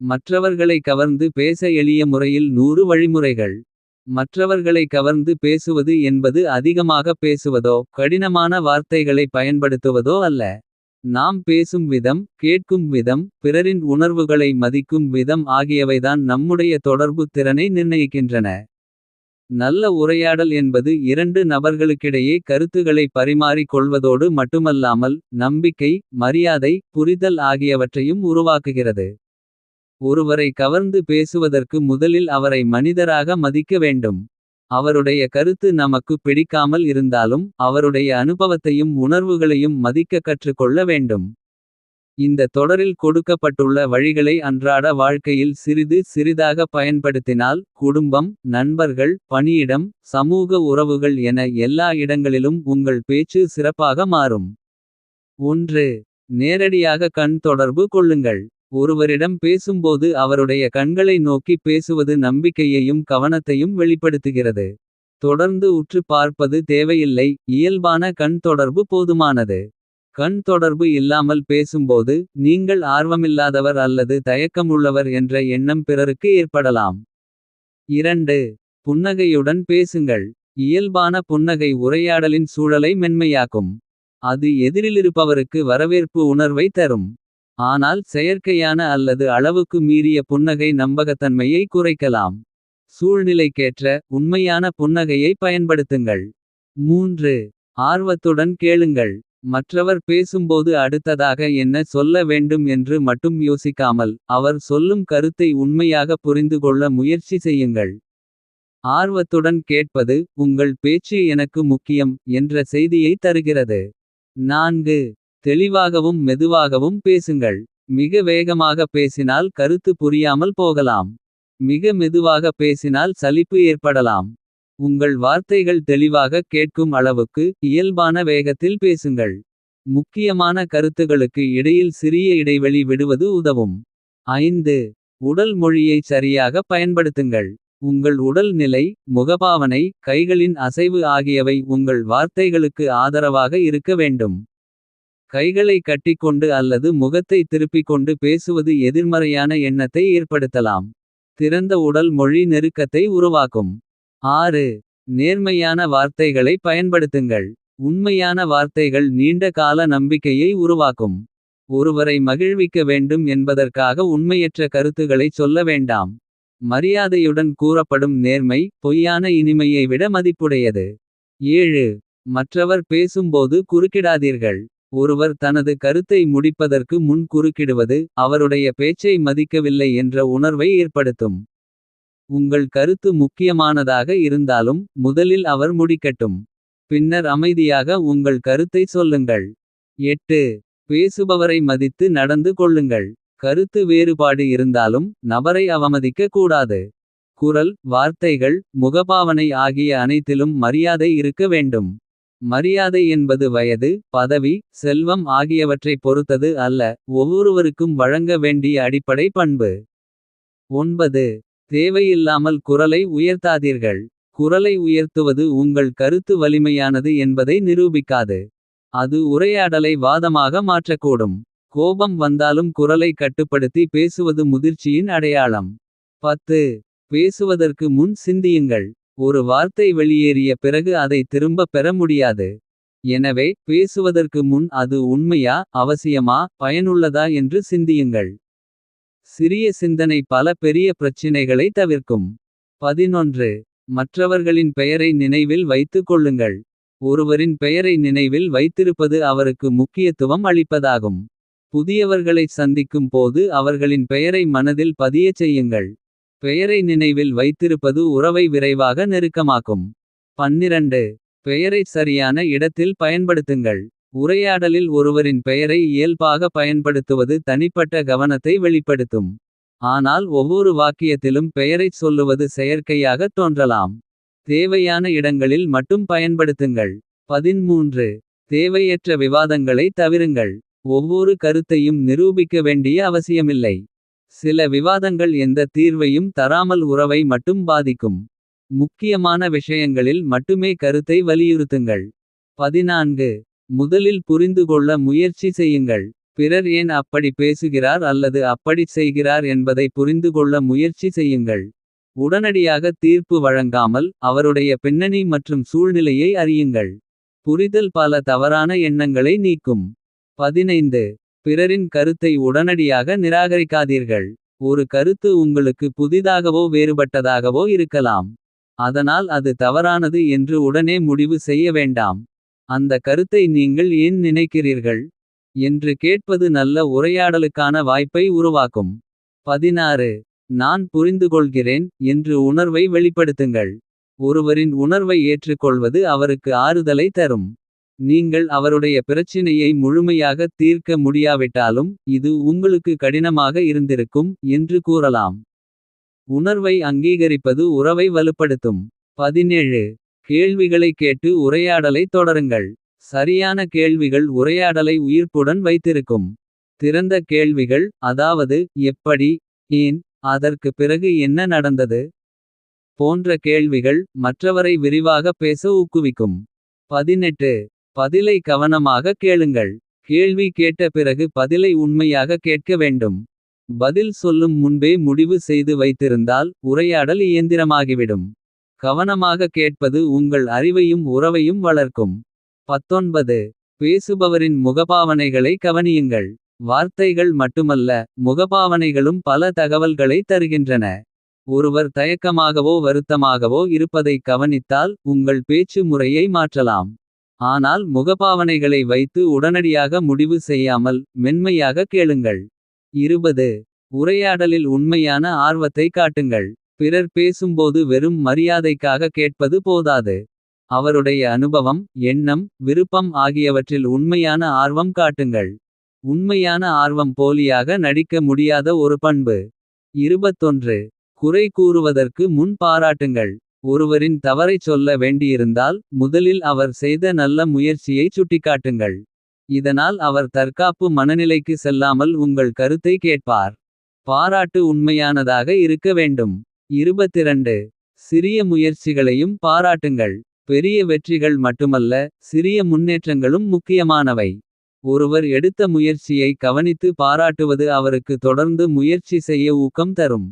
மற்றவர்களை கவர்ந்து பேச எளிய முறையில் 100 வழிமுறைகள். மற்றவர்களை கவர்ந்து பேசுவது என்பது அதிகமாக பேசுவதோ. கடினமான வார்த்தைகளை பயன்படுத்துவதோ அல்ல. நாம் பேசும் விதம், கேட்கும் விதம், பிறரின் உணர்வுகளை மதிக்கும் விதம் ஆகியவைதான் நம்முடைய தொடர்பு திறனை நிர்ணயிக்கின்றன. நல்ல உரையாடல் என்பது இரண்டு நபர்களுக்கிடையே கருத்துகளை பரிமாறிக் கொள்வதோடு மட்டுமல்லாமல். நம்பிக்கை, மரியாதை, புரிதல் ஆகியவற்றையும் உருவாக்குகிறது. ஒருவரை கவர்ந்து பேசுவதற்கு முதலில் அவரை மனிதராக மதிக்க வேண்டும். அவருடைய கருத்து நமக்கு பிடிக்காமல் இருந்தாலும். அவருடைய அனுபவத்தையும் உணர்வுகளையும் மதிக்க கற்றுக்கொள்ள வேண்டும். இந்த தொடரில் கொடுக்கப்பட்டுள்ள வழிகளை அன்றாட வாழ்க்கையில் சிறிது சிறிதாக பயன்படுத்தினால். குடும்பம், நண்பர்கள், பணியிடம், சமூக உறவுகள் என எல்லா இடங்களிலும் உங்கள் பேச்சு சிறப்பாக மாறும். 1. நேரடியாக கண் தொடர்பு கொள்ளுங்கள். ஒருவரிடம் பேசும்போது அவருடைய கண்களை நோக்கி பேசுவது நம்பிக்கையையும் கவனத்தையும் வெளிப்படுத்துகிறது. தொடர்ந்து உற்று பார்ப்பது தேவையில்லை. இயல்பான கண் தொடர்பு போதுமானது. கண் தொடர்பு இல்லாமல் பேசும்போது. நீங்கள் ஆர்வமில்லாதவர் அல்லது தயக்கமுள்ளவர் என்ற எண்ணம் பிறருக்கு ஏற்படலாம். 2. புன்னகையுடன் பேசுங்கள். இயல்பான புன்னகை உரையாடலின் சூழலை மென்மையாக்கும். அது எதிரிலிருப்பவருக்கு வரவேற்பு உணர்வை தரும். ஆனால் செயற்கையான அல்லது அளவுக்கு மீறிய புன்னகை நம்பகத்தன்மையை குறைக்கலாம். சூழ்நிலைக்கேற்ற உண்மையான புன்னகையை பயன்படுத்துங்கள். 3. ஆர்வத்துடன் கேளுங்கள். மற்றவர் பேசும்போது அடுத்ததாக என்ன சொல்ல வேண்டும் என்று மட்டும் யோசிக்காமல். அவர் சொல்லும் கருத்தை உண்மையாக புரிந்துகொள்ள முயற்சி செய்யுங்கள். ஆர்வத்துடன் கேட்பது உங்கள் பேச்சு எனக்கு முக்கியம் என்ற செய்தியை தருகிறது. 4. தெளிவாகவும் மெதுவாகவும் பேசுங்கள். மிக வேகமாக பேசினால் கருத்து புரியாமல் போகலாம். மிக மெதுவாக பேசினால் சலிப்பு ஏற்படலாம். உங்கள் வார்த்தைகள் தெளிவாக கேட்கும் அளவுக்கு இயல்பான வேகத்தில் பேசுங்கள். முக்கியமான கருத்துகளுக்கு இடையில் சிறிய இடைவெளி விடுவது உதவும். 5. உடல் மொழியை சரியாக பயன்படுத்துங்கள். உங்கள் உடல் நிலை, முகபாவனை, கைகளின் அசைவு ஆகியவை உங்கள் வார்த்தைகளுக்கு ஆதரவாக இருக்க வேண்டும். கைகளை கட்டிக்கொண்டு அல்லது முகத்தை திருப்பிக் கொண்டு பேசுவது எதிர்மறையான எண்ணத்தை ஏற்படுத்தலாம். திறந்த உடல் மொழி நெருக்கத்தை உருவாக்கும். 6. நேர்மையான வார்த்தைகளை பயன்படுத்துங்கள். உண்மையான வார்த்தைகள் நீண்ட கால நம்பிக்கையை உருவாக்கும். ஒருவரை மகிழ்விக்க வேண்டும் என்பதற்காக உண்மையற்ற கருத்துக்களை சொல்ல வேண்டாம். மரியாதையுடன் கூறப்படும் நேர்மை பொய்யான இனிமையை விட மதிப்புடையது. 7. மற்றவர் பேசும்போது குறுக்கிடாதீர்கள். ஒருவர் தனது கருத்தை முடிப்பதற்கு முன் குறுக்கிடுவது. அவருடைய பேச்சை மதிக்கவில்லை என்ற உணர்வை ஏற்படுத்தும். உங்கள் கருத்து முக்கியமானதாக இருந்தாலும். முதலில் அவர் முடிக்கட்டும். பின்னர் அமைதியாக உங்கள் கருத்தை சொல்லுங்கள். 8. பேசுபவரை மதித்து நடந்து கொள்ளுங்கள். கருத்து வேறுபாடு இருந்தாலும் நபரை அவமதிக்க கூடாது. குரல், வார்த்தைகள், முகபாவனை ஆகிய அனைத்திலும் மரியாதை இருக்க வேண்டும். மரியாதை என்பது வயது, பதவி, செல்வம் ஆகியவற்றை பொறுத்தது அல்ல. ஒவ்வொருவருக்கும் வழங்க வேண்டிய அடிப்படை பண்பு. 9. தேவையில்லாமல் குரலை உயர்த்தாதீர்கள். குரலை உயர்த்துவது உங்கள் கருத்து வலிமையானது என்பதை நிரூபிக்காது. அது உரையாடலை வாதமாக மாற்றக்கூடும். கோபம் வந்தாலும் குரலை கட்டுப்படுத்தி பேசுவது முதிர்ச்சியின் அடையாளம். 10. பேசுவதற்கு முன் சிந்தியுங்கள். ஒரு வார்த்தை வெளியேறிய பிறகு அதை திரும்பப் பெற முடியாது. எனவே பேசுவதற்கு முன் அது உண்மையா, அவசியமா, பயனுள்ளதா என்று சிந்தியுங்கள். சிறிய சிந்தனை பல பெரிய பிரச்சினைகளை தவிர்க்கும். 11. மற்றவர்களின் பெயரை நினைவில் வைத்துக் கொள்ளுங்கள். ஒருவரின் பெயரை நினைவில் வைத்திருப்பது அவருக்கு முக்கியத்துவம் அளிப்பதாகும். புதியவர்களை சந்திக்கும் போது அவர்களின் பெயரை மனதில் பதியச் செய்யுங்கள். பெயரை நினைவில் வைத்திருப்பது உறவை விரைவாக நெருக்கமாக்கும். 12. பெயரை சரியான இடத்தில் பயன்படுத்துங்கள். உரையாடலில் ஒருவரின் பெயரை இயல்பாக பயன்படுத்துவது தனிப்பட்ட கவனத்தை வெளிப்படுத்தும். ஆனால் ஒவ்வொரு வாக்கியத்திலும் பெயரைச் சொல்லுவது செயற்கையாக தோன்றலாம். தேவையான இடங்களில் மட்டும் பயன்படுத்துங்கள். 13. தேவையற்ற விவாதங்களை தவிருங்கள். ஒவ்வொரு கருத்தையும் நிரூபிக்க வேண்டிய அவசியமில்லை. சில விவாதங்கள் எந்த தீர்வையும் தராமல் உறவை மட்டும் பாதிக்கும். முக்கியமான விஷயங்களில் மட்டுமே கருத்தை வலியுறுத்துங்கள். 14. முதலில் புரிந்துகொள்ள முயற்சி செய்யுங்கள். பிறர் ஏன் அப்படி பேசுகிறார் அல்லது அப்படிச் செய்கிறார் என்பதை புரிந்துகொள்ள முயற்சி செய்யுங்கள். உடனடியாக தீர்ப்பு வழங்காமல் அவருடைய பின்னணி மற்றும் சூழ்நிலையை அறியுங்கள். புரிதல் பல தவறான எண்ணங்களை நீக்கும். 15. பிறரின் கருத்தை உடனடியாக நிராகரிக்காதீர்கள். ஒரு கருத்து உங்களுக்கு புதிதாகவோ வேறுபட்டதாகவோ இருக்கலாம். அதனால் அது தவறானது என்று உடனே முடிவு செய்ய வேண்டாம். அந்த கருத்தை நீங்கள் ஏன் நினைக்கிறீர்கள் என்று கேட்பது நல்ல உரையாடலுக்கான வாய்ப்பை உருவாக்கும். 16. நான் புரிந்துகொள்கிறேன் என்று உணர்வை வெளிப்படுத்துங்கள். ஒருவரின் உணர்வை ஏற்றுக்கொள்வது அவருக்கு ஆறுதலை தரும். நீங்கள் அவருடைய பிரச்சினையை முழுமையாக தீர்க்க முடியாவிட்டாலும் இது உங்களுக்கு கடினமாக இருந்திருக்கும் என்று கூறலாம். உணர்வை அங்கீகரிப்பது உறவை வலுப்படுத்தும். 17. கேள்விகளை கேட்டு உரையாடலை தொடருங்கள். சரியான கேள்விகள் உரையாடலை உயிர்ப்புடன் வைத்திருக்கும். திறந்த கேள்விகள், அதாவது எப்படி, ஏன், அதற்கு பிறகு என்ன நடந்தது போன்ற கேள்விகள் மற்றவரை விரிவாக பேச ஊக்குவிக்கும். 18. பதிலை கவனமாக கேளுங்கள். கேள்வி கேட்ட பிறகு பதிலை உண்மையாக கேட்க வேண்டும். பதில் சொல்லும் முன்பே முடிவு செய்து வைத்திருந்தால் உரையாடல் இயந்திரமாகிவிடும். கவனமாக கேட்பது உங்கள் அறிவையும் உறவையும் வளர்க்கும். 19. பேசுபவரின் முகபாவனைகளை கவனியுங்கள். வார்த்தைகள் மட்டுமல்ல, முகபாவனைகளும் பல தகவல்களை தருகின்றன. ஒருவர் தயக்கமாகவோ வருத்தமாகவோ இருப்பதை கவனித்தால் உங்கள் பேச்சு முறையை மாற்றலாம். ஆனால் முகபாவனைகளை வைத்து உடனடியாக முடிவு செய்யாமல் மென்மையாக கேளுங்கள். 20. உரையாடலில் உண்மையான ஆர்வத்தை காட்டுங்கள். பிறர் பேசும்போது வெறும் மரியாதைக்காக கேட்பது போதாது. அவருடைய அனுபவம், எண்ணம், விருப்பம் ஆகியவற்றில் உண்மையான ஆர்வம் காட்டுங்கள். உண்மையான ஆர்வம் போலியாக நடிக்க முடியாத ஒரு பண்பு. 21. குறை கூறுவதற்கு முன் பாராட்டுங்கள். ஒருவரின் தவறைச் சொல்ல வேண்டியிருந்தால் முதலில் அவர் செய்த நல்ல முயற்சியை சுட்டிக்காட்டுங்கள். இதனால் அவர் தற்காப்பு மனநிலைக்கு செல்லாமல் உங்கள் கருத்தை கேட்பார். பாராட்டு உண்மையானதாக இருக்க வேண்டும். 22. சிறிய முயற்சிகளையும் பாராட்டுங்கள். பெரிய வெற்றிகள் மட்டுமல்ல, சிறிய முன்னேற்றங்களும் முக்கியமானவை. ஒருவர் எடுத்த முயற்சியை கவனித்து பாராட்டுவது அவருக்கு தொடர்ந்து முயற்சி செய்ய ஊக்கம் தரும்.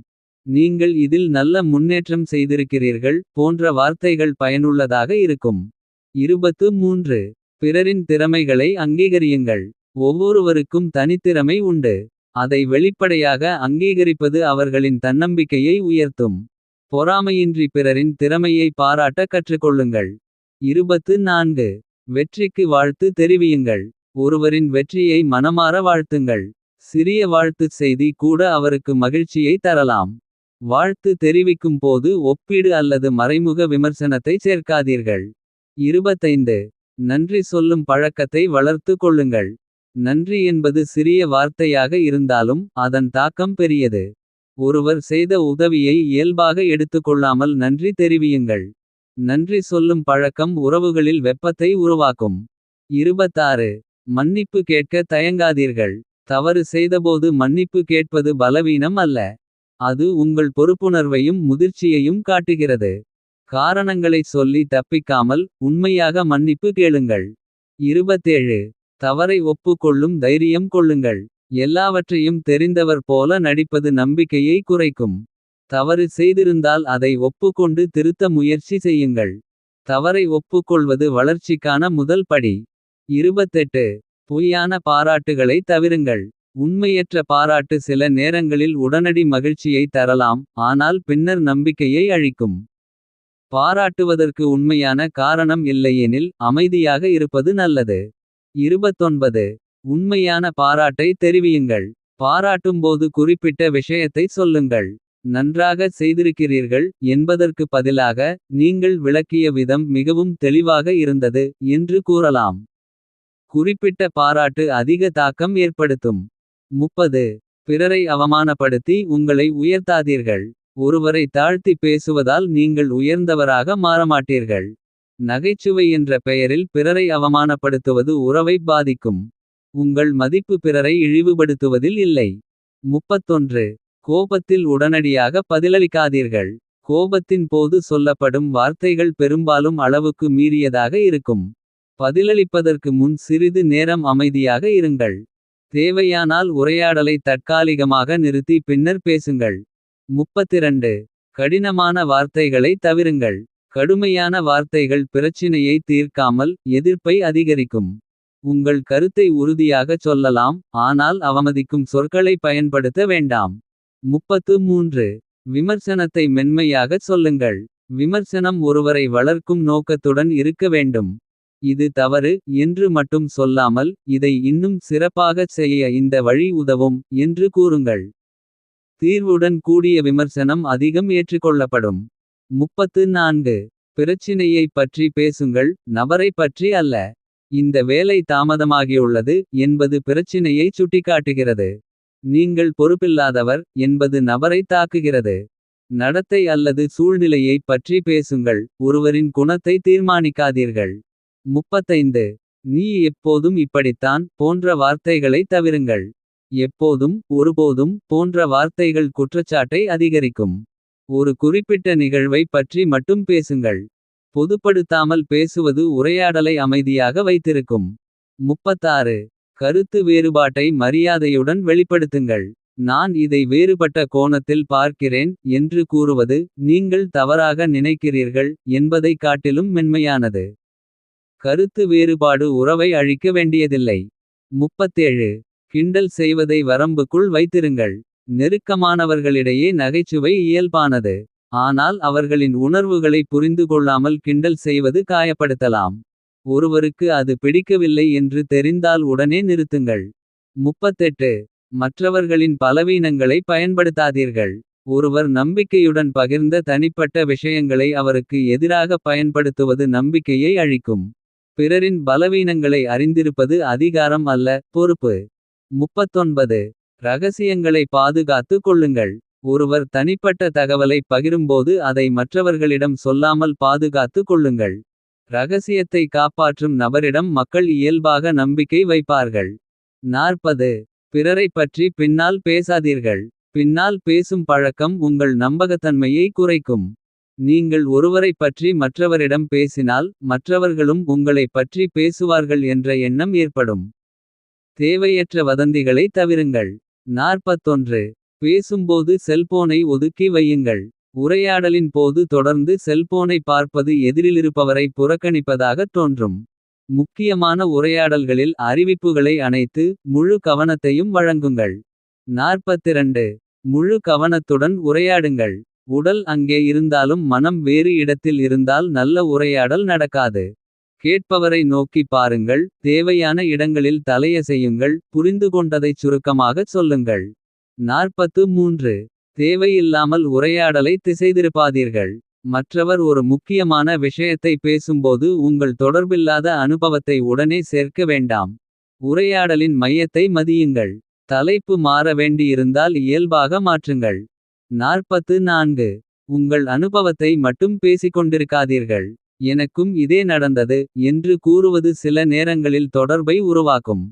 நீங்கள் இதில் நல்ல முன்னேற்றம் செய்திருக்கிறீர்கள் போன்ற வார்த்தைகள் பயனுள்ளதாக இருக்கும். 23. பிறரின் திறமைகளை அங்கீகரியுங்கள். ஒவ்வொருவருக்கும் தனித்திறமை உண்டு. அதை வெளிப்படையாக அங்கீகரிப்பது அவர்களின் தன்னம்பிக்கையை உயர்த்தும். பொறாமையின்றி பிறரின் திறமையை பாராட்ட கற்றுக்கொள்ளுங்கள். 24. வெற்றிக்கு வாழ்த்து தெரிவியுங்கள். ஒருவரின் வெற்றியை மனமார வாழ்த்துங்கள். சிறிய வாழ்த்துச் செய்தி கூட அவருக்கு மகிழ்ச்சியை தரலாம். வாழ்த்து தெரிவிக்கும் போது ஒப்பீடு அல்லது மறைமுக விமர்சனத்தை சேர்க்காதீர்கள். 25. நன்றி சொல்லும் பழக்கத்தை வளர்த்து கொள்ளுங்கள். நன்றி என்பது சிறிய வார்த்தையாக இருந்தாலும் அதன் தாக்கம் பெரியது. ஒருவர் செய்த உதவியை இயல்பாக எடுத்துக்கொள்ளாமல் நன்றி தெரிவியுங்கள். நன்றி சொல்லும் பழக்கம் உறவுகளில் வெப்பத்தை உருவாக்கும். 26. மன்னிப்பு கேட்க தயங்காதீர்கள். தவறு செய்தபோது மன்னிப்பு கேட்பது பலவீனம் அல்ல. அது உங்கள் பொறுப்புணர்வையும் முதிர்ச்சியையும் காட்டுகிறது. காரணங்களை சொல்லி தப்பிக்காமல் உண்மையாக மன்னிப்பு கேளுங்கள். 27. தவறை ஒப்புக்கொள்ளும் தைரியம் கொள்ளுங்கள். எல்லாவற்றையும் தெரிந்தவர் போல நடிப்பது நம்பிக்கையை குறைக்கும். தவறு செய்திருந்தால் அதை ஒப்புக்கொண்டு திருத்த முயற்சி செய்யுங்கள். தவறை ஒப்புக்கொள்வது வளர்ச்சிக்கான முதல் படி. 28. பொய்யான பாராட்டுகளை தவிருங்கள். உண்மையற்ற பாராட்டு சில நேரங்களில் உடனடி மகிழ்ச்சியை தரலாம், ஆனால் பின்னர் நம்பிக்கையை அழிக்கும். பாராட்டுவதற்கு உண்மையான காரணம் இல்லையெனில் அமைதியாக இருப்பது நல்லது. 29. உண்மையான பாராட்டை தெரிவியுங்கள். பாராட்டும்போது குறிப்பிட்ட விஷயத்தை சொல்லுங்கள். நன்றாக செய்திருக்கிறீர்கள் என்பதற்கு பதிலாக நீங்கள் விளக்கிய விதம் மிகவும் தெளிவாக இருந்தது என்று கூறலாம். குறிப்பிட்ட பாராட்டு அதிக தாக்கம் ஏற்படுத்தும். 30. பிறரை அவமானப்படுத்தி உங்களை உயர்த்தாதீர்கள். ஒருவரை தாழ்த்தி பேசுவதால் நீங்கள் உயர்ந்தவராக மாறமாட்டீர்கள். நகைச்சுவை என்ற பெயரில் பிறரை அவமானப்படுத்துவது உறவை பாதிக்கும். உங்கள் மதிப்பு பிறரை இழிவுபடுத்துவதில் இல்லை. 31. கோபத்தில் உடனடியாக பதிலளிக்காதீர்கள். கோபத்தின் போது சொல்லப்படும் வார்த்தைகள் பெரும்பாலும் அளவுக்கு மீறியதாக இருக்கும். பதிலளிப்பதற்கு முன் சிறிது நேரம் அமைதியாக இருங்கள். தேவையானால் உரையாடலை தற்காலிகமாக நிறுத்தி பின்னர் பேசுங்கள். 32. கடினமான வார்த்தைகளை தவிருங்கள். கடுமையான வார்த்தைகள் பிரச்சினையை தீர்க்காமல் எதிர்ப்பை அதிகரிக்கும். உங்கள் கருத்தை உறுதியாகச் சொல்லலாம், ஆனால் அவமதிக்கும் சொற்களை பயன்படுத்த வேண்டாம். 33. விமர்சனத்தை மென்மையாகச் சொல்லுங்கள். விமர்சனம் ஒருவரை வளர்க்கும் நோக்கத்துடன் இருக்க வேண்டும். இது தவறு என்று மட்டும் சொல்லாமல், இதை இன்னும் சிறப்பாகச் செய்ய இந்த வழி உதவும் என்று கூறுங்கள். தீர்வுடன் கூடிய விமர்சனம் அதிகம் ஏற்றுக்கொள்ளப்படும். 34. பிரச்சினையைப் பற்றி பேசுங்கள், நபரைப் பற்றி அல்ல. இந்த வேலை தாமதமாகியுள்ளது என்பது பிரச்சினையை சுட்டிக்காட்டுகிறது. நீங்கள் பொறுப்பில்லாதவர் என்பது நபரை தாக்குகிறது. நடத்தை அல்லது சூழ்நிலையைப் பற்றி பேசுங்கள், ஒருவரின் குணத்தை தீர்மானிக்காதீர்கள். 35. நீ எப்போதும் இப்படித்தான் போன்ற வார்த்தைகளை தவிருங்கள். எப்போதும் ஒருபோதும் போன்ற வார்த்தைகள் குற்றச்சாட்டை அதிகரிக்கும். ஒரு குறிப்பிட்ட நிகழ்வை பற்றி மட்டும் பேசுங்கள். பொதுப்படுத்தாமல் பேசுவது உரையாடலை அமைதியாக வைத்திருக்கும். 36. கருத்து வேறுபாட்டை மரியாதையுடன் வெளிப்படுத்துங்கள். நான் இதை வேறுபட்ட கோணத்தில் பார்க்கிறேன் என்று கூறுவது நீங்கள் தவறாக நினைக்கிறீர்கள் என்பதைக் காட்டிலும் மென்மையானது. கருத்து வேறுபாடு உறவை அழிக்க வேண்டியதில்லை. 37. கிண்டல் செய்வதை வரம்புக்குள் வைத்திருங்கள். நெருக்கமானவர்களிடையே நகைச்சுவை இயல்பானது. ஆனால் அவர்களின் உணர்வுகளை புரிந்து கொள்ளாமல் கிண்டல் செய்வது காயப்படுத்தலாம். ஒருவருக்கு அது பிடிக்கவில்லை என்று தெரிந்தால் உடனே நிறுத்துங்கள். 38. மற்றவர்களின் பலவீனங்களை பயன்படுத்தாதீர்கள். ஒருவர் நம்பிக்கையுடன் பகிர்ந்த தனிப்பட்ட விஷயங்களை அவருக்கு எதிராக பயன்படுத்துவது நம்பிக்கையை அழிக்கும். பிறரின் பலவீனங்களை அறிந்திருப்பது அதிகாரம் அல்ல, பொறுப்பு. 39. ரகசியங்களை பாதுகாத்து கொள்ளுங்கள். ஒருவர் தனிப்பட்ட தகவலை பகிரும்போது அதை மற்றவர்களிடம் சொல்லாமல் பாதுகாத்து கொள்ளுங்கள். ரகசியத்தை காப்பாற்றும் நபரிடம் மக்கள் இயல்பாக நம்பிக்கை வைப்பார்கள். 40. பிறரைப் பற்றி பின்னால் பேசாதீர்கள். பின்னால் பேசும் பழக்கம் உங்கள் நம்பகத்தன்மையை குறைக்கும். நீங்கள் ஒருவரைப் பற்றி மற்றவரிடம் பேசினால் மற்றவர்களும் உங்களைப் பற்றி பேசுவார்கள் என்ற எண்ணம் ஏற்படும். தேவையற்ற வதந்திகளை தவிருங்கள். 41. பேசும்போது செல்போனை ஒதுக்கி வையுங்கள். உரையாடலின் போது தொடர்ந்து செல்போனை பார்ப்பது எதிரிலிருப்பவரை புறக்கணிப்பதாகத் தோன்றும். முக்கியமான உரையாடல்களில் அறிவிப்புகளை அணைத்து முழு கவனத்தையும் வழங்குங்கள். 42. முழு கவனத்துடன் உரையாடுங்கள். உடல் அங்கே இருந்தாலும் மனம் வேறு இடத்தில் இருந்தால் நல்ல உரையாடல் நடக்காது. கேட்பவரை நோக்கி பாருங்கள், தேவையான இடங்களில் தலையசையுங்கள், புரிந்துகொண்டதைச் சுருக்கமாகச் சொல்லுங்கள். 43. தேவையில்லாமல் உரையாடலை திசைதிருப்பாதீர்கள். மற்றவர் ஒரு முக்கியமான விஷயத்தை பேசும்போது உங்கள் தொடர்பில்லாத அனுபவத்தை உடனே சேர்க்க வேண்டாம். உரையாடலின் மையத்தை மதியுங்கள். தலைப்பு மாற வேண்டியிருந்தால் இயல்பாக மாற்றுங்கள். 44. உங்கள் அனுபவத்தை மட்டும் பேசிக்கொண்டிருக்காதீர்கள். எனக்கும் இதே நடந்தது என்று கூறுவது சில நேரங்களில் தொடர்பை உருவாக்கும்.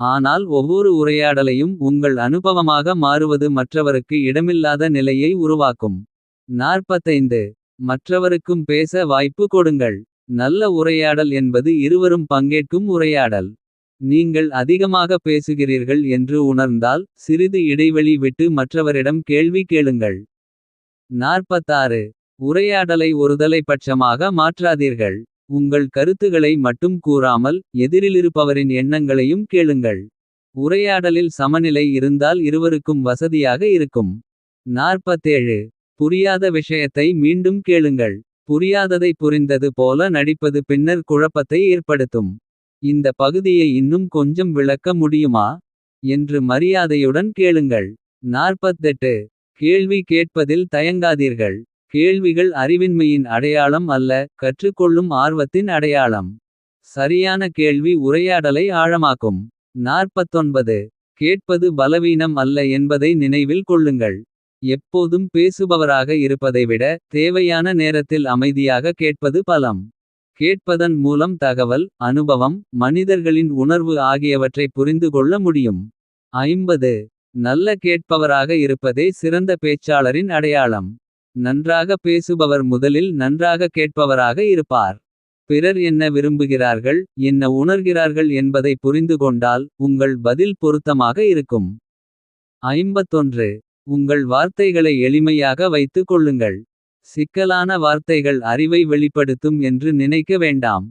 ஆனால் ஒவ்வொரு உரையாடலையும் உங்கள் அனுபவமாக மாறுவது மற்றவருக்கு இடமில்லாத நிலையை உருவாக்கும். 45. மற்றவருக்கும் பேச வாய்ப்பு கொடுங்கள். நல்ல உரையாடல் என்பது இருவரும் பங்கேற்கும் உரையாடல். நீங்கள் அதிகமாக பேசுகிறீர்கள் என்று உணர்ந்தால் சிறிது இடைவெளி விட்டு மற்றவரிடம் கேள்வி கேளுங்கள். 46. உரையாடலை ஒருதலைப்பட்சமாக மாற்றாதீர்கள். உங்கள் கருத்துகளை மட்டும் கூறாமல் எதிரிலிருப்பவரின் எண்ணங்களையும் கேளுங்கள். உரையாடலில் சமநிலை இருந்தால் இருவருக்கும் வசதியாக இருக்கும். 47. புரியாத விஷயத்தை மீண்டும் கேளுங்கள். புரியாததை புரிந்தது போல நடிப்பது பின்னர் குழப்பத்தை ஏற்படுத்தும். இந்த பகுதியை இன்னும் கொஞ்சம் விளக்க முடியுமா என்று மரியாதையுடன் கேளுங்கள். 48. கேள்வி கேட்பதில் தயங்காதீர்கள். கேள்விகள் அறிவின்மையின் அடையாளம் அல்ல, கற்றுக்கொள்ளும் ஆர்வத்தின் அடையாளம். சரியான கேள்வி உரையாடலை ஆழமாக்கும். 49. கேட்பது பலவீனம் அல்ல என்பதை நினைவில் கொள்ளுங்கள். எப்போதும் பேசுபவராக இருப்பதை விட தேவையான நேரத்தில் அமைதியாக கேட்பது பலம். கேட்பதன் மூலம் தகவல், அனுபவம், மனிதர்களின் உணர்வு ஆகியவற்றை புரிந்து கொள்ள முடியும். 50. நல்ல கேட்பவராக இருப்பதே சிறந்த பேச்சாளரின் அடையாளம். நன்றாக பேசுபவர் முதலில் நன்றாக கேட்பவராக இருப்பார். பிறர் என்ன விரும்புகிறார்கள், என்ன உணர்கிறார்கள் என்பதை புரிந்து கொண்டால் உங்கள் பதில் பொருத்தமாக இருக்கும். 51. உங்கள் வார்த்தைகளை எளிமையாக வைத்துக் கொள்ளுங்கள். சிக்கலான வார்த்தைகள் அறிவை வெளிப்படுத்தும் என்று நினைக்க வேண்டாம்.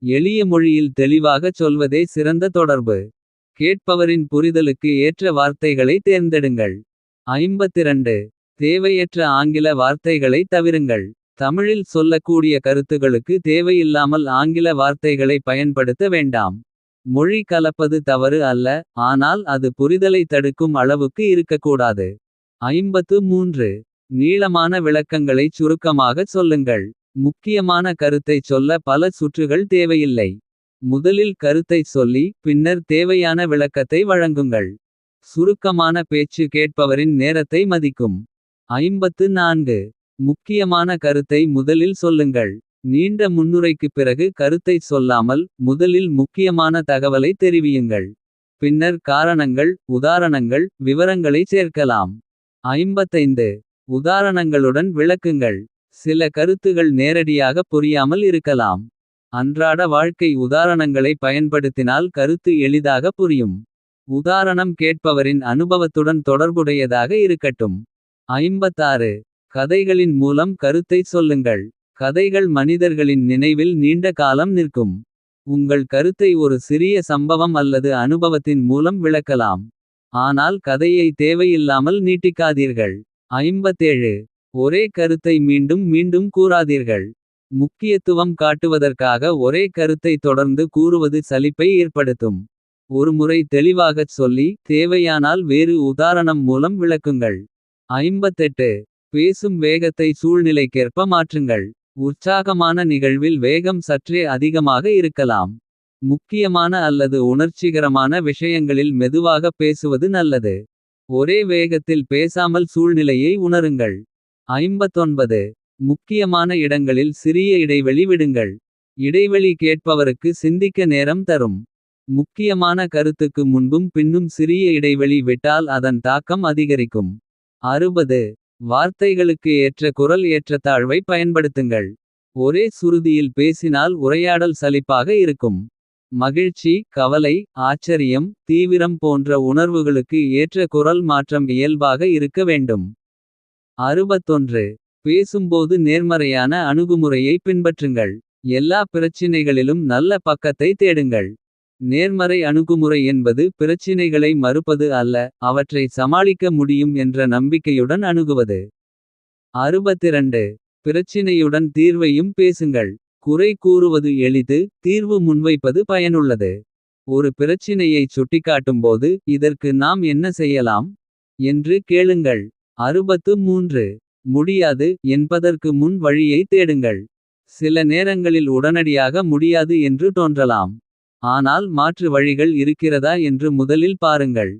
எளிய மொழியில் தெளிவாகச் சொல்வதே சிறந்த தொடர்பு. கேட்பவரின் புரிதலுக்கு ஏற்ற வார்த்தைகளை தேர்ந்தெடுங்கள். 52. தேவையற்ற ஆங்கில வார்த்தைகளை தவிருங்கள். தமிழில் சொல்லக்கூடிய கருத்துகளுக்கு தேவையில்லாமல் ஆங்கில வார்த்தைகளை பயன்படுத்த வேண்டாம். மொழி கலப்பது தவறு அல்ல, ஆனால் அது புரிதலை தடுக்கும் அளவுக்கு இருக்கக்கூடாது. 53. நீளமான விளக்கங்களைச் சுருக்கமாகச் சொல்லுங்கள். முக்கியமான கருத்தைச் சொல்ல பல சுற்றுகள் தேவையில்லை. முதலில் கருத்தைச் சொல்லி பின்னர் தேவையான விளக்கத்தை வழங்குங்கள். சுருக்கமான பேச்சு கேட்பவரின் நேரத்தை மதிக்கும். 54. முக்கியமான கருத்தை முதலில் சொல்லுங்கள். நீண்ட முன்னுரைக்குப் பிறகு கருத்தைச் சொல்லாமல் முதலில் முக்கியமான தகவலை தெரிவியுங்கள். பின்னர் காரணங்கள், உதாரணங்கள், விவரங்களைச் சேர்க்கலாம். 55. உதாரணங்களுடன் விளக்குங்கள். சில கருத்துகள் நேரடியாக புரியாமல் இருக்கலாம். அன்றாட வாழ்க்கை உதாரணங்களை பயன்படுத்தினால் கருத்து எளிதாக புரியும். உதாரணம் கேட்பவரின் அனுபவத்துடன் தொடர்புடையதாக இருக்கட்டும். 56. கதைகளின் மூலம் கருத்தை சொல்லுங்கள். கதைகள் மனிதர்களின் நினைவில் நீண்ட காலம் நிற்கும். உங்கள் கருத்தை ஒரு சிறிய சம்பவம் அல்லது அனுபவத்தின் மூலம் விளக்கலாம். ஆனால் கதையை தேவையில்லாமல் நீட்டிக்காதீர்கள். 57. ஒரே கருத்தை மீண்டும் மீண்டும் கூறாதீர்கள். முக்கியத்துவம் காட்டுவதற்காக ஒரே கருத்தை தொடர்ந்து கூறுவது சலிப்பை ஏற்படுத்தும். ஒருமுறை தெளிவாகச் சொல்லி தேவையானால் வேறு உதாரணம் மூலம் விளக்குங்கள். 58. பேசும் வேகத்தை சூழ்நிலைக்கேற்ப மாற்றுங்கள். உற்சாகமான நிகழ்வில் வேகம் சற்றே அதிகமாக இருக்கலாம். முக்கியமான அல்லது உணர்ச்சிகரமான விஷயங்களில் மெதுவாக பேசுவது நல்லது. ஒரே வேகத்தில் பேசாமல் சூழ்நிலையை உணருங்கள். 59. முக்கியமான இடங்களில் சிறிய இடைவெளி விடுங்கள். இடைவெளி கேட்பவருக்கு சிந்திக்க நேரம் தரும். முக்கியமான கருத்துக்கு முன்பும் பின்னும் சிறிய இடைவெளி விட்டால் அதன் தாக்கம் அதிகரிக்கும். 60. வார்த்தைகளுக்கு ஏற்ற குரல் ஏற்றத்தாழ்வை பயன்படுத்துங்கள். ஒரே சுருதியில் பேசினால் உரையாடல் சலிப்பாக இருக்கும். மகிழ்ச்சி, கவலை, ஆச்சரியம், தீவிரம் போன்ற உணர்வுகளுக்கு ஏற்ற குரல் மாற்றம் இயல்பாக இருக்க வேண்டும். 61. பேசும்போது நேர்மறையான அணுகுமுறையை பின்பற்றுங்கள். எல்லா பிரச்சினைகளிலும் நல்ல பக்கத்தை தேடுங்கள். நேர்மறை அணுகுமுறை என்பது பிரச்சினைகளை மறுப்பது அல்ல, அவற்றை சமாளிக்க முடியும் என்ற நம்பிக்கையுடன் அணுகுவது. 62. பிரச்சினையுடன் தீர்வையும் பேசுங்கள். குறை கூறுவது எளிது, தீர்வு முன்வைப்பது பயனுள்ளது. ஒரு பிரச்சினையை சுட்டிக்காட்டும்போது இதற்கு நாம் என்ன செய்யலாம் என்று கேளுங்கள். 63. முடியாது என்பதற்கு முன் வழியை தேடுங்கள். சில நேரங்களில் உடனடியாக முடியாது என்று தோன்றலாம். ஆனால் மாற்று வழிகள் இருக்கிறதா என்று முதலில் பாருங்கள்.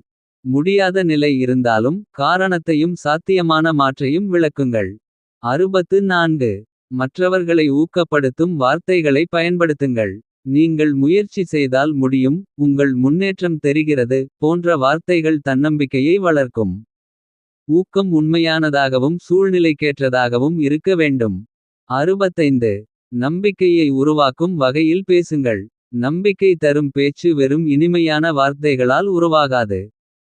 முடியாத நிலை இருந்தாலும் காரணத்தையும் சாத்தியமான மாற்றையும் விளக்குங்கள். 64. மற்றவர்களை ஊக்கப்படுத்தும் வார்த்தைகளை பயன்படுத்துங்கள். நீங்கள் முயற்சி செய்தால் முடியும், உங்கள் முன்னேற்றம் தெரிகிறது போன்ற வார்த்தைகள் தன்னம்பிக்கையை வளர்க்கும். ஊக்கம் உண்மையானதாகவும் சூழ்நிலைக்கேற்றதாகவும் இருக்க வேண்டும். 65. நம்பிக்கையை உருவாக்கும் வகையில் பேசுங்கள். நம்பிக்கை தரும் பேச்சு வெறும் இனிமையான வார்த்தைகளால் உருவாகாது.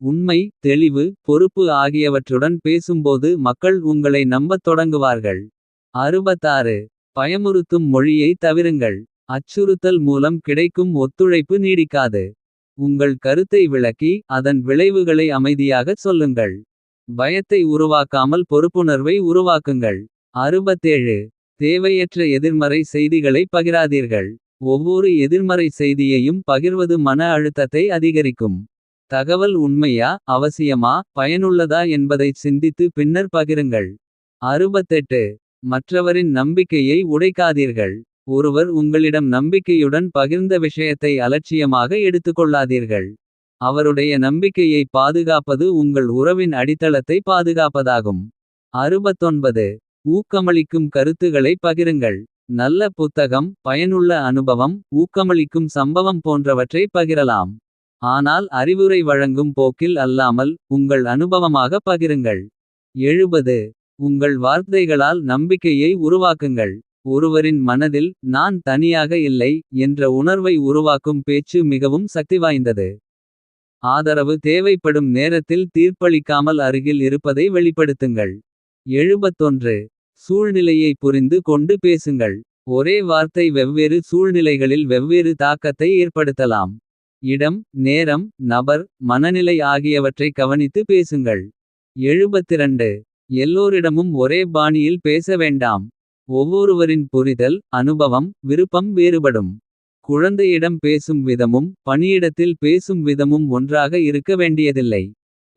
உண்மை, தெளிவு, பொறுப்பு ஆகியவற்றுடன் பேசும்போது மக்கள் உங்களை நம்பத் தொடங்குவார்கள். 66. பயமுறுத்தும் மொழியை தவிருங்கள். அச்சுறுத்தல் மூலம் கிடைக்கும் ஒத்துழைப்பு நீடிக்காது. உங்கள் கருத்தை விளக்கி அதன் விளைவுகளை அமைதியாகச் சொல்லுங்கள். பயத்தை உருவாக்காமல் பொறுப்புணர்வை உருவாக்குங்கள். 67. தேவையற்ற எதிர்மறை செய்திகளை பகிராதீர்கள். ஒவ்வொரு எதிர்மறை செய்தியையும் பகிர்வது மன அழுத்தத்தை அதிகரிக்கும். தகவல் உண்மையா, அவசியமா, பயனுள்ளதா என்பதைச் சிந்தித்து பின்னர் பகிருங்கள். 68. மற்றவரின் நம்பிக்கையை உடைக்காதீர்கள். ஒருவர் உங்களிடம் நம்பிக்கையுடன் பகிர்ந்த விஷயத்தை அலட்சியமாக எடுத்துக்கொள்ளாதீர்கள். அவருடைய நம்பிக்கையை பாதுகாப்பது உங்கள் உறவின் அடித்தளத்தை பாதுகாப்பதாகும். 69. ஊக்கமளிக்கும் கருத்துகளை பகிருங்கள். நல்ல புத்தகம், பயனுள்ள அனுபவம், ஊக்கமளிக்கும் சம்பவம் போன்றவற்றை பகிரலாம். ஆனால் அறிவுரை வழங்கும் போக்கில் அல்லாமல் உங்கள் அனுபவமாக பகிருங்கள். 70. உங்கள் வார்த்தைகளால் நம்பிக்கையை உருவாக்குங்கள். ஒருவரின் மனதில் நான் தனியாக இல்லை என்ற உணர்வை உருவாக்கும் பேச்சு மிகவும் சக்திவாய்ந்தது. ஆதரவு தேவைப்படும் நேரத்தில் தீர்ப்பளிக்காமல் அருகில் இருப்பதை வெளிப்படுத்துங்கள். 71. சூழ்நிலையை புரிந்து கொண்டு பேசுங்கள். ஒரே வார்த்தை வெவ்வேறு சூழ்நிலைகளில் வெவ்வேறு தாக்கத்தை ஏற்படுத்தலாம். இடம், நேரம், நபர், மனநிலை ஆகியவற்றை கவனித்து பேசுங்கள். 72. எல்லோரிடமும் ஒரே பாணியில் பேச வேண்டாம். ஒவ்வொருவரின் புரிதல், அனுபவம், விருப்பம் வேறுபடும். குழந்தையிடம் பேசும் விதமும் பணியிடத்தில் பேசும் விதமும் ஒன்றாக இருக்க வேண்டியதில்லை.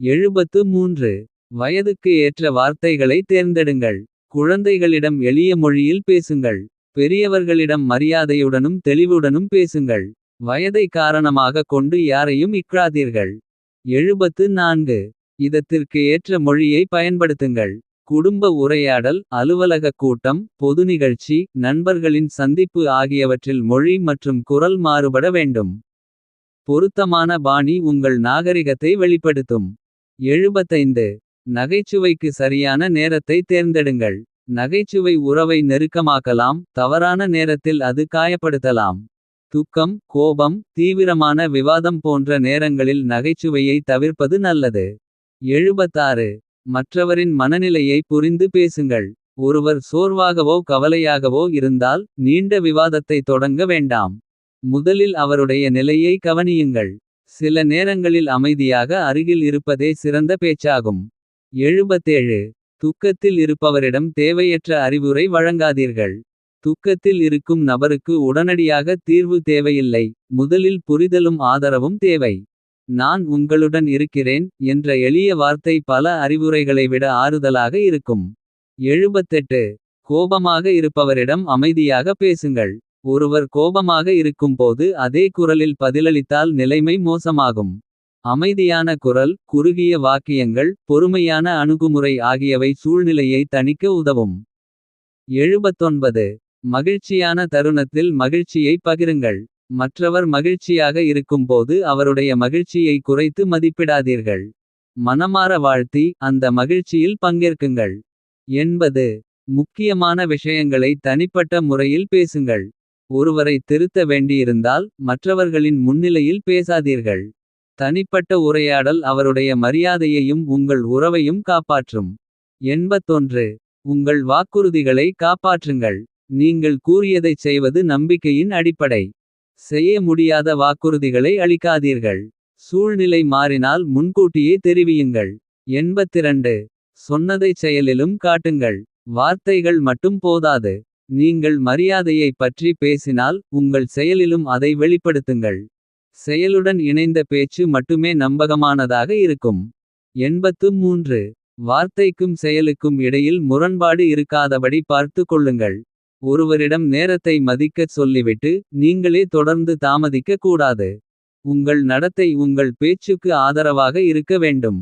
73. வயதுக்கு ஏற்ற வார்த்தைகளை தேர்ந்தெடுங்கள். குழந்தைகளிடம் எளிய மொழியில் பேசுங்கள். பெரியவர்களிடம் மரியாதையுடனும் தெளிவுடனும் பேசுங்கள். வயதை காரணமாக கொண்டு யாரையும் இக்கிறாதீர்கள். 74. இதத்திற்கு ஏற்ற மொழியை பயன்படுத்துங்கள். குடும்ப உரையாடல், அலுவலக கூட்டம், பொது நிகழ்ச்சி, நண்பர்களின் சந்திப்பு ஆகியவற்றில் மொழி மற்றும் குரல் மாறுபட வேண்டும். பொருத்தமான பாணி உங்கள் நாகரிகத்தை வெளிப்படுத்தும். 75. நகைச்சுவைக்கு சரியான நேரத்தை தேர்ந்தெடுங்கள். நகைச்சுவை உறவை நெருக்கமாக்கலாம், தவறான நேரத்தில் அது காயப்படுத்தலாம். துக்கம், கோபம், தீவிரமான விவாதம் போன்ற நேரங்களில் நகைச்சுவையை தவிர்ப்பது நல்லது. 76. மற்றவரின் மனநிலையை புரிந்து பேசுங்கள். ஒருவர் சோர்வாகவோ கவலையாகவோ இருந்தால் நீண்ட விவாதத்தை தொடங்க வேண்டாம். முதலில் அவருடைய நிலையை கவனியுங்கள். சில நேரங்களில் அமைதியாக அருகில் இருப்பதே சிறந்த பேச்சாகும். 77. துக்கத்தில் இருப்பவரிடம் தேவையற்ற அறிவுரை வழங்காதீர்கள். துக்கத்தில் இருக்கும் நபருக்கு உடனடியாக தீர்வு தேவையில்லை. முதலில் புரிதலும் ஆதரவும் தேவை. நான் உங்களுடன் இருக்கிறேன் என்ற எளிய வார்த்தை பல அறிவுரைகளை விட ஆறுதலாக இருக்கும். 78. கோபமாக இருப்பவரிடம் அமைதியாக பேசுங்கள். ஒருவர் கோபமாக இருக்கும்போது அதே குரலில் பதிலளித்தால் நிலைமை மோசமாகும். அமைதியான குரல், குறுகிய வாக்கியங்கள், பொறுமையான அணுகுமுறை ஆகியவை சூழ்நிலையை தணிக்க உதவும். 79. மகிழ்ச்சியான தருணத்தில் மகிழ்ச்சியை பகிருங்கள். மற்றவர் மகிழ்ச்சியாக இருக்கும்போது அவருடைய மகிழ்ச்சியை குறைத்து மதிப்பிடாதீர்கள். மனமார வாழ்த்தி அந்த மகிழ்ச்சியில் பங்கேற்குங்கள். 80. முக்கியமான விஷயங்களை தனிப்பட்ட முறையில் பேசுங்கள். ஒருவரை திருத்த வேண்டியிருந்தால் மற்றவர்களின் முன்னிலையில் பேசாதீர்கள். தனிப்பட்ட உரையாடல் அவருடைய மரியாதையையும் உங்கள் உறவையும் காப்பாற்றும். 81. உங்கள் வாக்குறுதிகளை காப்பாற்றுங்கள். நீங்கள் கூறியதைச் செய்வது நம்பிக்கையின் அடிப்படை. செய்ய முடியாத வாக்குறுதிகளை அளிக்காதீர்கள். சூழ்நிலை மாறினால் முன்கூட்டியே தெரிவியுங்கள். 82. சொன்னதைச் செயலிலும் காட்டுங்கள். வார்த்தைகள் மட்டும் போதாது. நீங்கள் மரியாதையைப் பற்றி பேசினால் உங்கள் செயலிலும் அதை வெளிப்படுத்துங்கள். செயலுடன் இணைந்த பேச்சு மட்டுமே நம்பகமானதாக இருக்கும். 83. வார்த்தைக்கும் செயலுக்கும் இடையில் முரண்பாடு இருக்காதபடி பார்த்து கொள்ளுங்கள். ஒருவரிடம் நேரத்தை மதிக்கச் சொல்லிவிட்டு நீங்களே தொடர்ந்து தாமதிக்க கூடாது. உங்கள் நடத்தை உங்கள் பேச்சுக்கு ஆதரவாக இருக்க வேண்டும்.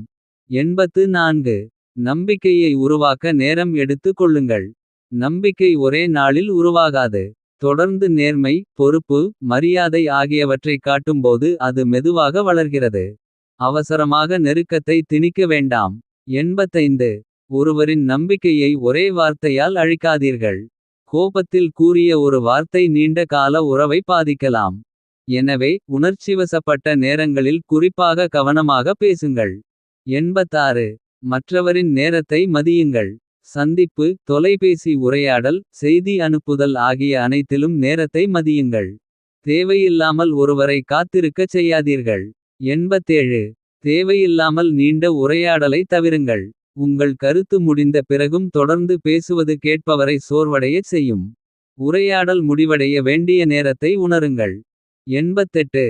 84. நம்பிக்கையை உருவாக்க நேரம் எடுத்து கொள்ளுங்கள். நம்பிக்கை ஒரே நாளில் உருவாகாது. தொடர்ந்து நேர்மை, பொறுப்பு, மரியாதை ஆகியவற்றை காட்டும்போது அது மெதுவாக வளர்கிறது. அவசரமாக நெருக்கத்தை திணிக்க வேண்டாம். 85. ஒருவரின் நம்பிக்கையை ஒரே வார்த்தையால் அழிக்காதீர்கள். கோபத்தில் கூறிய ஒரு வார்த்தை நீண்ட கால உறவை பாதிக்கலாம். எனவே உணர்ச்சிவசப்பட்ட நேரங்களில் குறிப்பாக கவனமாக பேசுங்கள். 86. மற்றவரின் நேரத்தை மதியுங்கள். சந்திப்பு, தொலைபேசி உரையாடல், செய்தி அனுப்புதல் ஆகிய அனைத்திலும் நேரத்தை மதியுங்கள். தேவையில்லாமல் ஒருவரை காத்திருக்கச் செய்யாதீர்கள். 87. தேவையில்லாமல் நீண்ட உரையாடலை தவிருங்கள். உங்கள் கருத்து முடிந்த பிறகும் தொடர்ந்து பேசுவது கேட்பவரை சோர்வடையச் செய்யும். உரையாடல் முடிவடைய வேண்டிய நேரத்தை உணருங்கள். 88.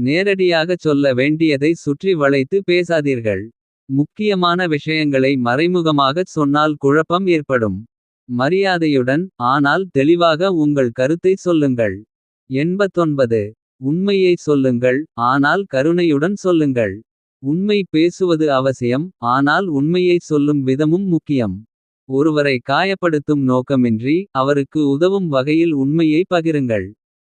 நேரடியாகச் சொல்ல வேண்டியதை சுற்றி வளைத்து பேசாதீர்கள். முக்கியமான விஷயங்களை மறைமுகமாகச் சொன்னால் குழப்பம் ஏற்படும். மரியாதையுடன் ஆனால் தெளிவாக உங்கள் கருத்தை சொல்லுங்கள். 89. உண்மையை சொல்லுங்கள் ஆனால் கருணையுடன் சொல்லுங்கள். உண்மை பேசுவது அவசியம் ஆனால் உண்மையை சொல்லும் விதமும் முக்கியம். ஒருவரை காயப்படுத்தும் நோக்கமின்றி அவருக்கு உதவும் வகையில் உண்மையை பகிருங்கள்.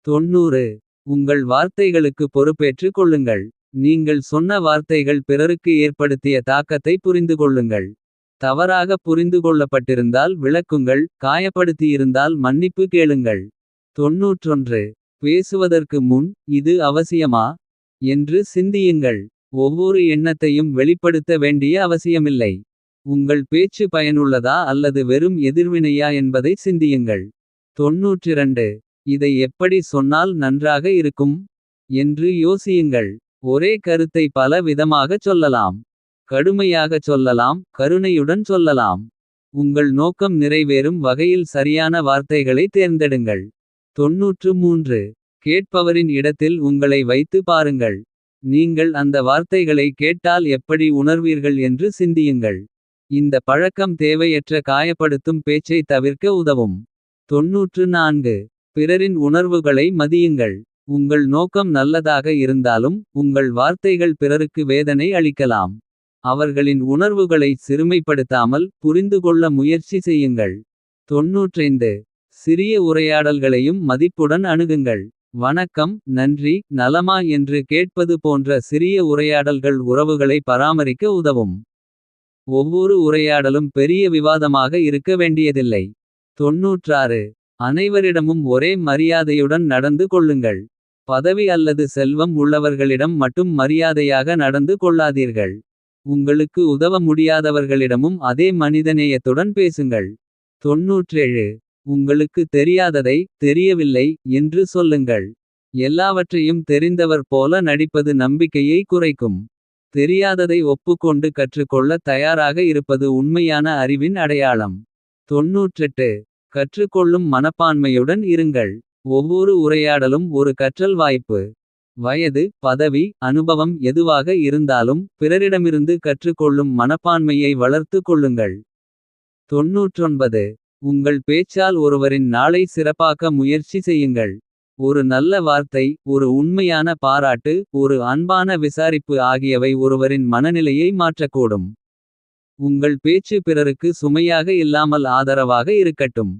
90. உங்கள் வார்த்தைகளுக்கு பொறுப்பேற்றுக் கொள்ளுங்கள். நீங்கள் சொன்ன வார்த்தைகள் பிறருக்கு ஏற்படுத்திய தாக்கத்தை புரிந்து கொள்ளுங்கள். தவறாக புரிந்து கொள்ளப்பட்டிருந்தால் விளக்குங்கள். காயப்படுத்தியிருந்தால் மன்னிப்பு கேளுங்கள். 91. பேசுவதற்கு முன் இது அவசியமா என்று சிந்தியுங்கள். ஒவ்வொரு எண்ணத்தையும் வெளிப்படுத்த வேண்டிய அவசியமில்லை. உங்கள் பேச்சு பயனுள்ளதா அல்லது வெறும் எதிர்வினையா என்பதை சிந்தியுங்கள். 92. இதை எப்படி சொன்னால் நன்றாக இருக்கும் என்று யோசியுங்கள். ஒரே கருத்தை பல விதமாகச் சொல்லலாம். கடுமையாகச் சொல்லலாம், கருணையுடன் சொல்லலாம். உங்கள் நோக்கம் நிறைவேறும் வகையில் சரியான வார்த்தைகளை தேர்ந்தெடுங்கள். 93. கேட்பவரின் இடத்தில் உங்களை வைத்து பாருங்கள். நீங்கள் அந்த வார்த்தைகளை கேட்டால் எப்படி உணர்வீர்கள் என்று சிந்தியுங்கள். இந்த பழக்கம் தேவையற்ற காயப்படுத்தும் பேச்சை தவிர்க்க உதவும். 94. பிறரின் உணர்வுகளை மதியுங்கள். உங்கள் நோக்கம் நல்லதாக இருந்தாலும் உங்கள் வார்த்தைகள் பிறருக்கு வேதனை அளிக்கலாம். அவர்களின் உணர்வுகளை சிறுமைப்படுத்தாமல் புரிந்துகொள்ள முயற்சி செய்யுங்கள். 95. சிறிய உரையாடல்களையும் மதிப்புடன் அணுகுங்கள். வணக்கம், நன்றி, நலமா என்று கேட்பது போன்ற சிறிய உரையாடல்கள் உறவுகளை பராமரிக்க உதவும். ஒவ்வொரு உரையாடலும் பெரிய விவாதமாக இருக்க வேண்டியதில்லை. 96. அனைவரிடமும் ஒரே மரியாதையுடன் நடந்து கொள்ளுங்கள். பதவி அல்லது செல்வம் உள்ளவர்களிடம் மட்டும் மரியாதையாக நடந்து கொள்ளாதீர்கள். உங்களுக்கு உதவ முடியாதவர்களிடமும் அதே மனிதநேயத்துடன் பேசுங்கள். 97. உங்களுக்கு தெரியாததை தெரியவில்லை என்று சொல்லுங்கள். எல்லாவற்றையும் தெரிந்தவர் போல நடிப்பது நம்பிக்கையை குறைக்கும். தெரியாததை ஒப்புக்கொண்டு கற்றுக்கொள்ள தயாராக இருப்பது உண்மையான அறிவின் அடையாளம். 98. கற்றுக்கொள்ளும் மனப்பான்மையுடன் இருங்கள். ஒவ்வொரு உரையாடலும் ஒரு கற்றல் வாய்ப்பு. வயது, பதவி, அனுபவம் எதுவாக இருந்தாலும் பிறரிடமிருந்து கற்றுக்கொள்ளும் மனப்பான்மையை வளர்த்து கொள்ளுங்கள். 99. உங்கள் பேச்சால் ஒருவரின் நாளை சிறப்பாக்க முயற்சி செய்யுங்கள். ஒரு நல்ல வார்த்தை, ஒரு உண்மையான பாராட்டு, ஒரு அன்பான விசாரிப்பு ஆகியவை ஒருவரின் மனநிலையை மாற்றக்கூடும். உங்கள் பேச்சு பிறருக்கு சுமையாக இல்லாமல் ஆதரவாக இருக்கட்டும்.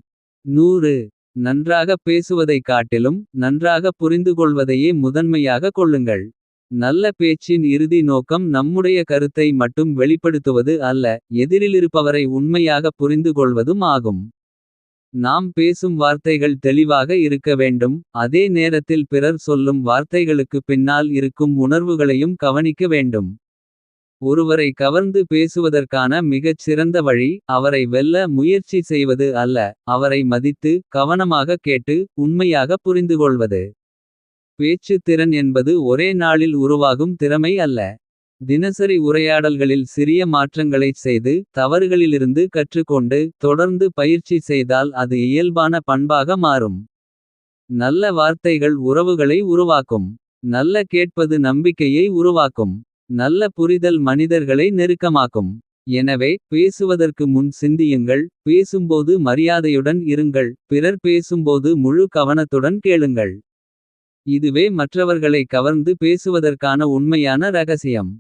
100. நன்றாக பேசுவதைக் காட்டிலும் நன்றாக புரிந்துகொள்வதையே முதன்மையாக கொள்ளுங்கள். நல்ல பேச்சின் இறுதி நோக்கம் நம்முடைய கருத்தை மட்டும் வெளிப்படுத்துவது அல்ல, எதிரிலிருப்பவரை உண்மையாக புரிந்துகொள்வதும் ஆகும். நாம் பேசும் வார்த்தைகள் தெளிவாக இருக்க வேண்டும். அதே நேரத்தில் பிறர் சொல்லும் வார்த்தைகளுக்கு பின்னால் இருக்கும் உணர்வுகளையும் கவனிக்க வேண்டும். ஒருவரை கவர்ந்து பேசுவதற்கான மிகச் சிறந்த வழி அவரை வெல்ல முயற்சி செய்வது அல்ல, அவரை மதித்து கவனமாக கேட்டு உண்மையாக புரிந்துகொள்வது. பேச்சு திறன் என்பது ஒரே நாளில் உருவாகும் திறமை அல்ல. தினசரி உரையாடல்களில் சிறிய மாற்றங்களைச் செய்து தவறுகளிலிருந்து கற்றுக்கொண்டு தொடர்ந்து பயிற்சி செய்தால் அது இயல்பான பண்பாக மாறும். நல்ல வார்த்தைகள் உறவுகளை உருவாக்கும். நல்ல கேட்பது நம்பிக்கையை உருவாக்கும். நல்ல புரிதல் மனிதர்களை நெருக்கமாக்கும். எனவே பேசுவதற்கு முன் சிந்தியுங்கள். பேசும்போது மரியாதையுடன் இருங்கள். பிறர் பேசும்போது முழு கவனத்துடன் கேளுங்கள். இதுவே மற்றவர்களை கவர்ந்து பேசுவதற்கான உண்மையான ரகசியம்.